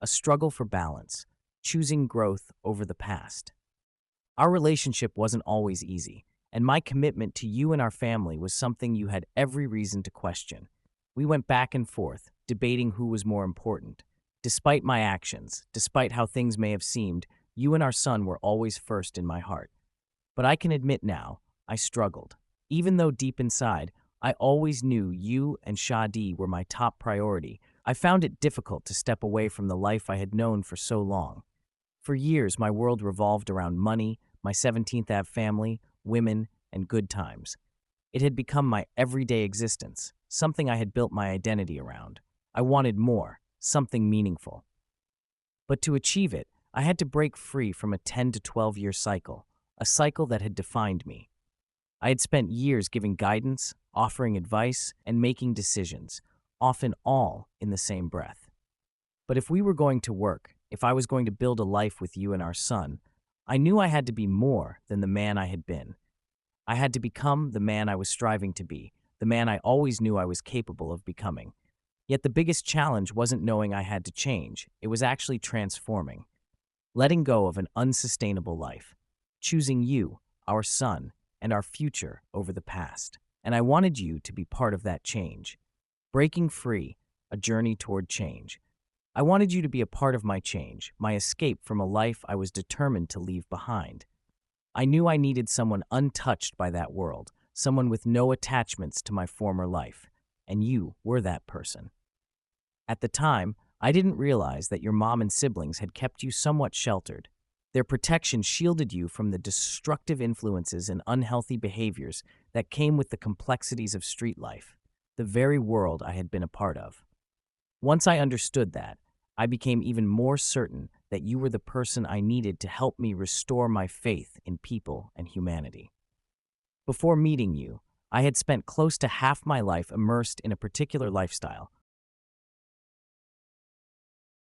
a struggle for balance, choosing growth over the past. Our relationship wasn't always easy, and my commitment to you and our family was something you had every reason to question. We went back and forth, debating who was more important. Despite my actions, despite how things may have seemed, you and our son were always first in my heart. But I can admit now, I struggled. Even though deep inside, I always knew you and Shadi were my top priority, I found it difficult to step away from the life I had known for so long. For years, my world revolved around money, my 17th Ave family, women, and good times. It had become my everyday existence, something I had built my identity around. I wanted more, something meaningful. But to achieve it, I had to break free from a 10 to 12-year cycle, a cycle that had defined me. I had spent years giving guidance, offering advice, and making decisions, often all in the same breath. But if we were going to work, if I was going to build a life with you and our son, I knew I had to be more than the man I had been. I had to become the man I was striving to be, the man I always knew I was capable of becoming. Yet the biggest challenge wasn't knowing I had to change, it was actually transforming. Letting go of an unsustainable life, choosing you, our son, and our future over the past. And I wanted you to be part of that change. Breaking free, a journey toward change. I wanted you to be a part of my change, my escape from a life I was determined to leave behind. I knew I needed someone untouched by that world, someone with no attachments to my former life, and you were that person. At the time, I didn't realize that your mom and siblings had kept you somewhat sheltered. Their protection shielded you from the destructive influences and unhealthy behaviors that came with the complexities of street life, the very world I had been a part of. Once I understood that, I became even more certain that you were the person I needed to help me restore my faith in people and humanity. Before meeting you, I had spent close to half my life immersed in a particular lifestyle,